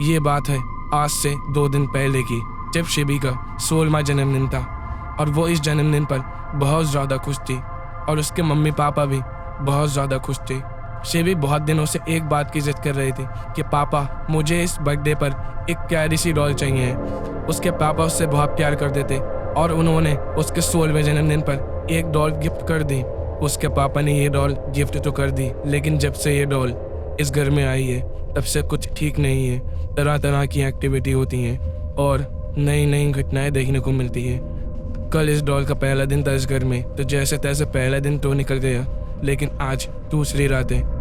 ये बात है आज से 2 दिन पहले की, जब शिबी का 16वां जन्मदिन था और वो इस जन्मदिन पर बहुत ज़्यादा खुश थी और उसके मम्मी पापा भी बहुत ज़्यादा खुश थे। शिबी बहुत दिनों से एक बात की जिद कर रही थी कि पापा मुझे इस बर्थडे पर एक प्यारी सी डॉल चाहिए। उसके पापा उससे बहुत प्यार करते थे और उन्होंने उसके 16वें जन्मदिन पर एक डॉल गिफ्ट कर दी। उसके पापा ने ये डॉल गिफ्ट तो कर दी, लेकिन जब से ये डॉल इस घर में आई है तब से कुछ ठीक नहीं है। तरह तरह की एक्टिविटी होती हैं और नई नई घटनाएं देखने को मिलती है। कल इस डॉल का पहला दिन था इस घर में, तो जैसे तैसे पहला दिन तो निकल गया, लेकिन आज दूसरी रात है।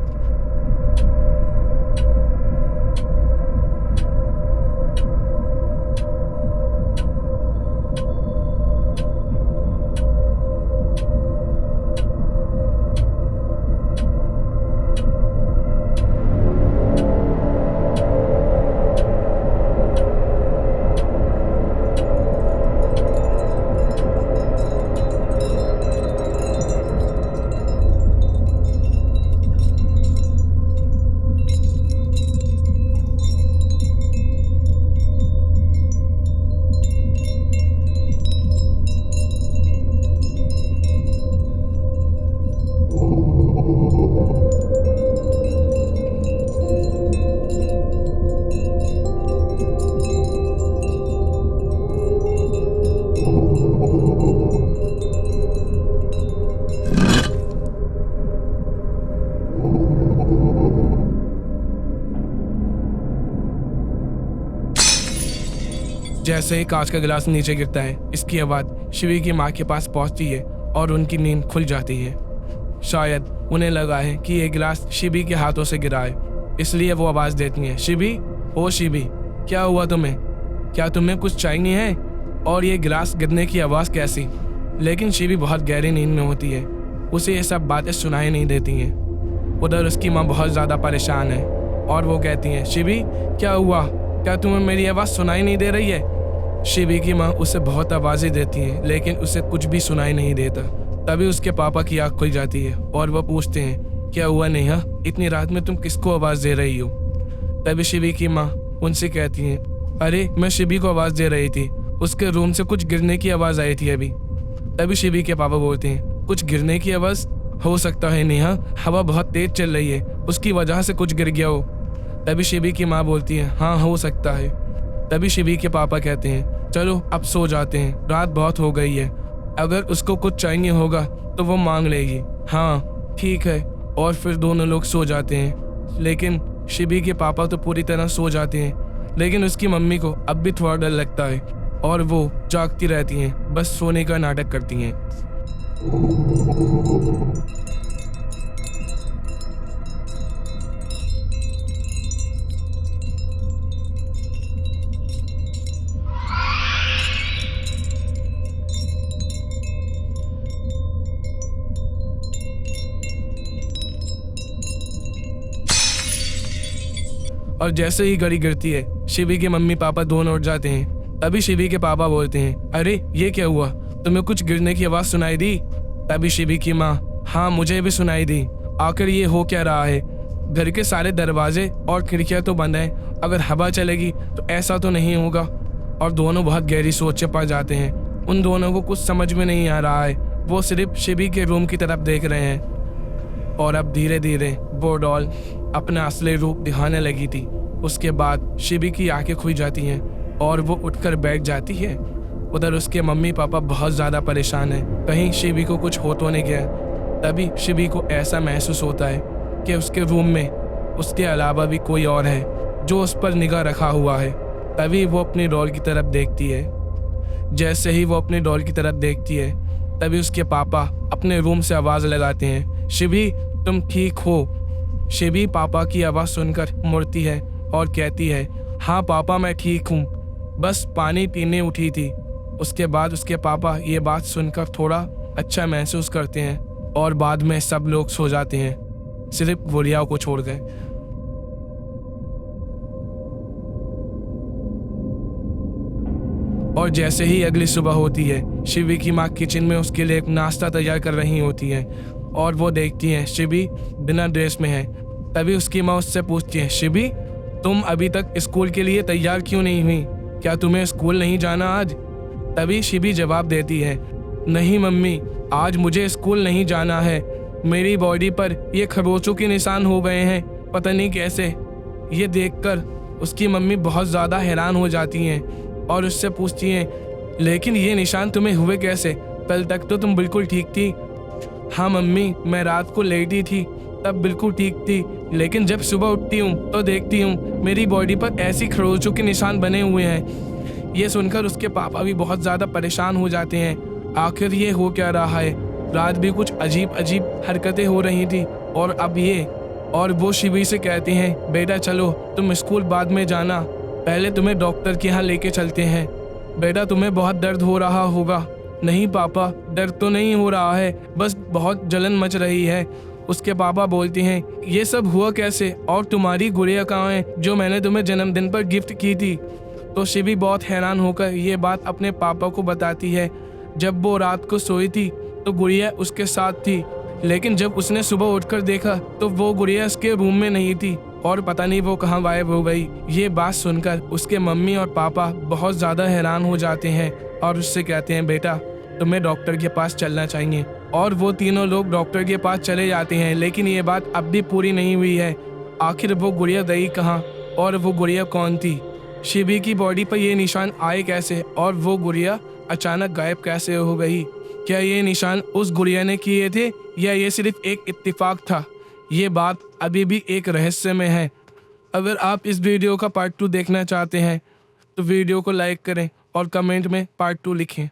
जैसे ही कांच का गिलास नीचे गिरता है, इसकी आवाज़ शिवी की माँ के पास पहुंचती है और उनकी नींद खुल जाती है। शायद उन्हें लगा है कि ये गिलास शिवी के हाथों से गिरा है, इसलिए वो आवाज़ देती हैं, शिवी, ओ शिवी, क्या हुआ तुम्हें? क्या तुम्हें कुछ चाहिए है? और ये गिलास गिरने की आवाज़ कैसी? लेकिन शिवी बहुत गहरी नींद में होती है, उसे ये सब बातें सुनाई नहीं देती हैं। उधर उसकी माँ बहुत ज़्यादा परेशान है और वो कहती हैं, शिवी, क्या हुआ? क्या तुम्हें मेरी आवाज़ सुनाई नहीं दे रही है? शिवी की माँ उसे बहुत आवाज़ें देती हैं, लेकिन उसे कुछ भी सुनाई नहीं देता। तभी उसके पापा की आँख खुल जाती है और वह पूछते हैं, क्या हुआ नेहा, इतनी रात में तुम किसको आवाज़ दे रही हो? तभी शिवी की माँ उनसे कहती हैं, अरे मैं शिवी को आवाज़ दे रही थी, उसके रूम से कुछ गिरने की आवाज़ आई थी अभी। तभी शिवी के पापा बोलते हैं, कुछ गिरने की आवाज़? हो सकता है नेहा, हवा बहुत तेज चल रही है, उसकी वजह से कुछ गिर गया हो। तभी शिवी की माँ बोलती है, हाँ हो सकता है। तभी शिवी के पापा कहते हैं, चलो अब सो जाते हैं, रात बहुत हो गई है, अगर उसको कुछ चाहिए होगा तो वो मांग लेगी। हाँ ठीक है। और फिर दोनों लोग सो जाते हैं, लेकिन शिवी के पापा तो पूरी तरह सो जाते हैं, लेकिन उसकी मम्मी को अब भी थोड़ा डर लगता है और वो जागती रहती हैं, बस सोने का नाटक करती हैं। और जैसे ही घड़ी गिरती है, शिवी के मम्मी पापा दोनों उठ जाते हैं। तभी शिवी के पापा बोलते हैं, अरे ये क्या हुआ, तुम्हें कुछ गिरने की आवाज़ सुनाई दी? तभी शिवी की माँ, हाँ मुझे भी सुनाई दी, आखिर ये हो क्या रहा है? घर के सारे दरवाजे और खिड़कियाँ तो बंद हैं, अगर हवा चलेगी तो ऐसा तो नहीं होगा। और दोनों बहुत गहरी सोच में पड़ जाते हैं। उन दोनों को कुछ समझ में नहीं आ रहा है, वो सिर्फ शिवी के रूम की तरफ देख रहे हैं। और अब धीरे धीरे वो डॉल अपना असली रूप दिखाने लगी थी। उसके बाद शिवी की आंखें खुल जाती हैं और वो उठकर बैठ जाती है। उधर उसके मम्मी पापा बहुत ज़्यादा परेशान हैं, कहीं शिवी को कुछ हो तो नहीं गया। तभी शिवी को ऐसा महसूस होता है कि उसके रूम में उसके अलावा भी कोई और है जो उस पर निगाह रखा हुआ है। तभी वो अपनी डॉल की तरफ देखती है। जैसे ही वो अपनी डॉल की तरफ देखती है, तभी उसके पापा अपने रूम से आवाज़ लगाते हैं, शिवी तुम ठीक हो? शिवी पापा की आवाज़ सुनकर मुड़ती है और कहती है, हाँ पापा मैं ठीक हूँ, बस पानी पीने उठी थी। उसके बाद उसके पापा ये बात सुनकर थोड़ा अच्छा महसूस करते हैं और बाद में सब लोग सो जाते हैं, सिर्फ गुड़िया को छोड़ गए। और जैसे ही अगली सुबह होती है, शिवी की माँ किचन में उसके लिए एक नाश्ता तैयार कर रही होती है और वो देखती है शिवी बिना ड्रेस में है। तभी उसकी माँ उससे पूछती है, शिवी तुम अभी तक स्कूल के लिए तैयार क्यों नहीं हुई? क्या तुम्हें स्कूल नहीं जाना आज? तभी शिबी जवाब देती है, नहीं मम्मी, आज मुझे स्कूल नहीं जाना है। मेरी बॉडी पर ये खरोचों के निशान हो गए हैं, पता नहीं कैसे। ये देखकर उसकी मम्मी बहुत ज़्यादा हैरान हो जाती हैं और उससे पूछती हैं, लेकिन ये निशान तुम्हें हुए कैसे? कल तक तो तुम बिल्कुल ठीक थी। हाँ मम्मी, मैं रात को लेटी थी तब बिल्कुल ठीक थी, लेकिन जब सुबह उठती हूँ तो देखती हूँ मेरी बॉडी पर ऐसी खरोचों के निशान बने हुए हैं। ये सुनकर उसके पापा भी बहुत ज़्यादा परेशान हो जाते हैं। आखिर ये हो क्या रहा है? रात भी कुछ अजीब अजीब हरकतें हो रही थी और अब ये। और वो शिवी से कहते हैं, बेटा चलो, तुम स्कूल बाद में जाना, पहले तुम्हें डॉक्टर के यहाँ लेके चलते हैं। बेटा तुम्हें बहुत दर्द हो रहा होगा। नहीं पापा, दर्द तो नहीं हो रहा है, बस बहुत जलन मच रही है। उसके पापा बोलते हैं, ये सब हुआ कैसे? और तुम्हारी गुड़िया कहाँ है जो मैंने तुम्हें जन्मदिन पर गिफ्ट की थी? तो शिवी बहुत हैरान होकर ये बात अपने पापा को बताती है। जब वो रात को सोई थी तो गुड़िया उसके साथ थी, लेकिन जब उसने सुबह उठकर देखा तो वो गुड़िया उसके रूम में नहीं थी और पता नहीं वो कहाँ गायब हो गई। ये बात सुनकर उसके मम्मी और पापा बहुत ज़्यादा हैरान हो जाते हैं और उससे कहते हैं, बेटा तुम्हें डॉक्टर के पास चलना चाहिए। और वो तीनों लोग डॉक्टर के पास चले जाते हैं, लेकिन ये बात अब भी पूरी नहीं हुई है। आखिर वो गुड़िया गई कहाँ और वो गुड़िया कौन थी? शिवी की बॉडी पर ये निशान आए कैसे और वो गुड़िया अचानक गायब कैसे हो गई? क्या ये निशान उस गुड़िया ने किए थे या ये सिर्फ एक इत्तेफाक था? ये बात अभी भी एक रहस्य में है। अगर आप इस वीडियो का पार्ट 2 देखना चाहते हैं तो वीडियो को लाइक करें और कमेंट में पार्ट 2 लिखें।